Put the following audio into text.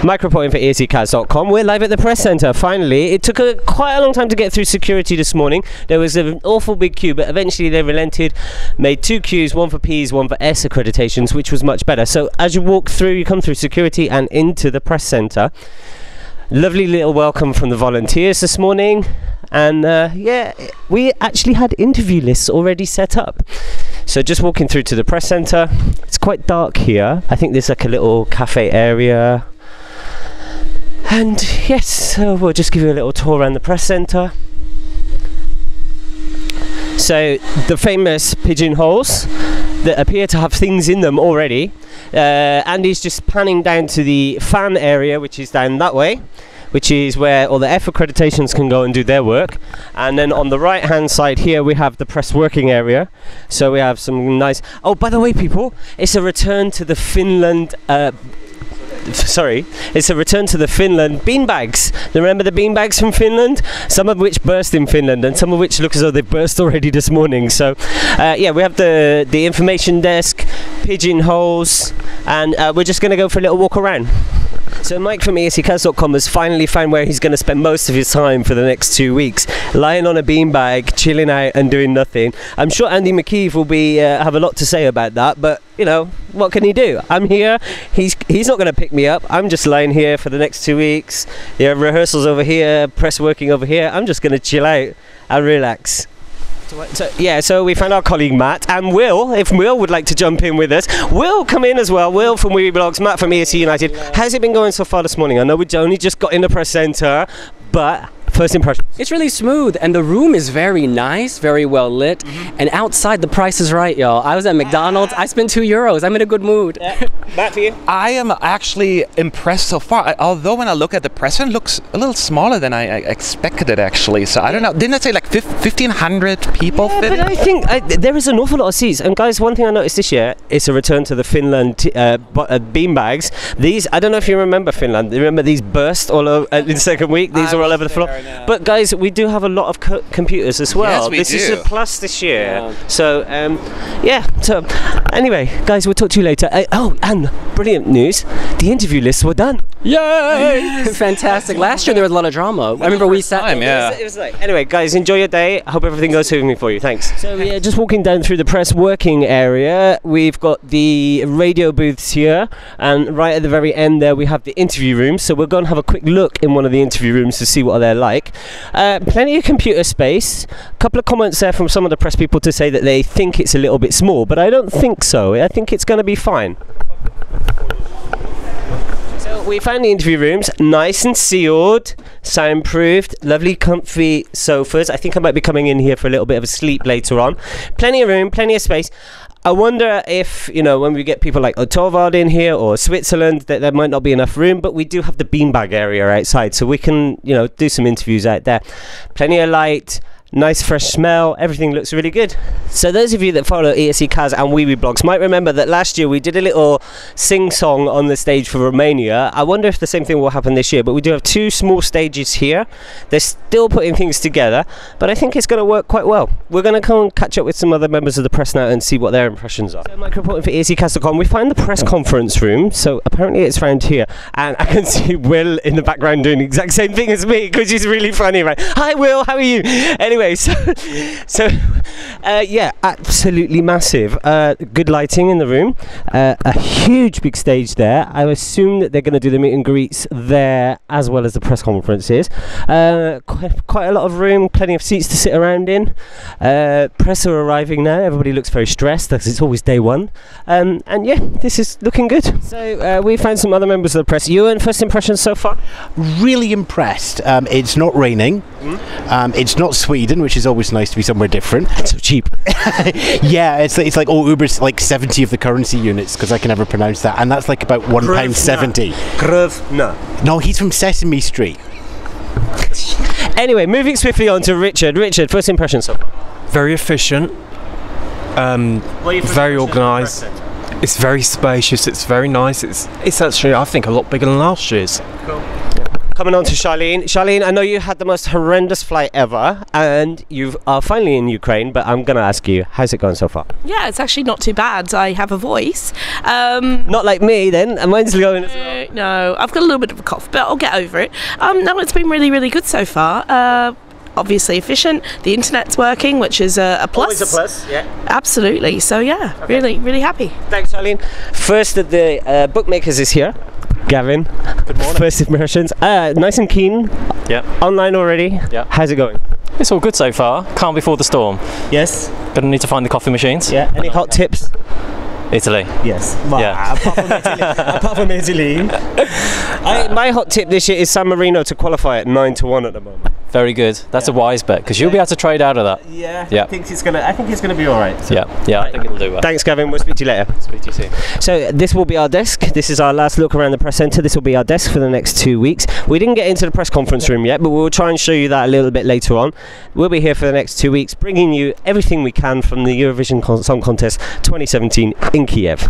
Mike reporting for ESCKAZ.com. We're live at the press centre, finally. It took quite a long time to get through security this morning. There was an awful big queue, but eventually they relented, made 2 queues, one for P's, one for S accreditations, which was much better. So as you walk through, you come through security and into the press centre. Lovely little welcome from the volunteers this morning. And yeah, we actually had interview lists already set up. So just walking through to the press centre. It's quite dark here. I think there's like a little cafe area. And yes, so we'll just give you a little tour around the press centre. So the famous pigeonholes that appear to have things in them already. Andy's just panning down to the fan area, which is down that way, which is where all the F accreditations can go and do their work. And then on the right hand side here we have the press working area. So we have some nice... Oh, by the way, people, it's a return to the Finland... it's a return to the Finland beanbags. Remember the beanbags from Finland? Some of which burst in Finland and some of which look as though they burst already this morning. So yeah, we have the information desk, pigeonholes, and we're just going to go for a little walk around. So Mike from ESCKAZ.com has finally found where he's going to spend most of his time for the next 2 weeks, lying on a beanbag, chilling out and doing nothing. I'm sure Andy McKeeve will be have a lot to say about that, but you know, what can he do? I'm here, he's not going to pick me up. I'm just lying here for the next 2 weeks. There are rehearsals over here, press working over here. I'm just going to chill out and relax. So, yeah, so we found our colleague Matt and Will, if Will would like to jump in with us. Will, come in as well. Will from Weeby Blogs, Matt from ESC United. How's it been going so far this morning? I know we only just got in the press centre, but first impression? It's really smooth, and the room is very nice, very well lit, and outside the price is right, y'all. I was at McDonald's, I spent €2. I'm in a good mood. Matt, for you? I am actually impressed so far, although when I look at the press, it looks a little smaller than I expected it actually. So I don't know, didn't I say like 1,500 people fit in? But I think there is an awful lot of seats. And guys, one thing I noticed this year is a return to the Finland beanbags. These, I don't know if you remember Finland. You remember these burst all over in the second week? These are all over the floor. But guys, we do have a lot of computers as well. Yes, we this do. is a plus this year. Yeah. So yeah. So anyway, guys, we'll talk to you later. Oh, and brilliant news: the interview lists were done. Yay! Fantastic. Last year there was a lot of drama. I remember we sat. Yeah. It was like, anyway, guys, enjoy your day. I hope everything goes smoothly for you. Thanks. So yeah, just walking down through the press working area, we've got the radio booths here, and right at the very end there we have the interview rooms. So we'll go and have a quick look in one of the interview rooms to see what they're like. Plenty of computer space. A couple of comments there from some of the press people to say that they think it's a little bit small, but I don't think so. I think it's going to be fine. So we found the interview rooms, nice and sealed, soundproofed, lovely comfy sofas. I think I might be coming in here for a little bit of a sleep later on. Plenty of room, plenty of space. I wonder if, you know, when we get people like Torvald in here or Switzerland, that there might not be enough room, but we do have the beanbag area outside, so we can, you know, do some interviews out there. Plenty of light, nice fresh smell, everything looks really good. So those of you that follow ESCKAZ and Weeby Blogs might remember that last year we did a little sing-song on the stage for Romania. I wonder if the same thing will happen this year, but we do have 2 small stages here. They're still putting things together, but I think it's going to work quite well. We're going to come and catch up with some other members of the press now and see what their impressions are. So Mike reporting for ESCKAZ.com. We find the press conference room, so apparently it's around here, and I can see Will in the background doing the exact same thing as me, because he's really funny, right? Hi Will, how are you? Anyway, so yeah, absolutely massive. Good lighting in the room, a huge big stage there. I assume that they're going to do the meet and greets there as well as the press conferences. Quite a lot of room, plenty of seats to sit around in. Press are arriving now. Everybody looks very stressed because it's always day one. And yeah, this is looking good. So we found some other members of the press. Ewan, first impressions so far? Really impressed. It's not raining. It's not Sweden, which is always nice to be somewhere different. It's so cheap. Yeah, it's like, oh, Uber's like 70 of the currency units, because I can never pronounce that, and that's like about £1.70. Krvna. No, he's from Sesame Street. Anyway, moving swiftly on to Richard. Richard, first impressions so far? Very efficient, very organised. It's very spacious. It's very nice. It's actually, I think, a lot bigger than last year's. Cool. Coming on to Charlene. Charlene, I know you had the most horrendous flight ever, and you are finally in Ukraine, but I'm going to ask you, how's it going so far? Yeah, it's actually not too bad. I have a voice. Not like me then, and mine's going as well. No, I've got a little bit of a cough, but I'll get over it. No, it's been really, really good so far. Obviously efficient. The internet's working, which is a plus. Always a plus, yeah. Absolutely. So yeah, really, really happy. Thanks, Charlene. First of the bookmakers is here. Gavin. Good morning. First impressions. Nice and keen. Yeah. Online already. Yeah. How's it going? It's all good so far. Calm before the storm. Yes. Gonna need to find the coffee machines. Yeah. Any hot tips? Italy. Yes. Yeah. Apart from Italy. My hot tip this year is San Marino to qualify at 9-1 at the moment. Very good. That's a wise bet because you'll be able to trade out of that. Yeah. Yeah. I think it's gonna be all right. So. Yeah. I think it'll do well. Thanks, Gavin. We'll speak to you later. Speak to you soon. So this will be our desk. This is our last look around the press centre. This will be our desk for the next 2 weeks. We didn't get into the press conference room yet, but we'll try and show you that a little bit later on. We'll be here for the next 2 weeks, bringing you everything we can from the Eurovision Song Contest 2017 in Kiev.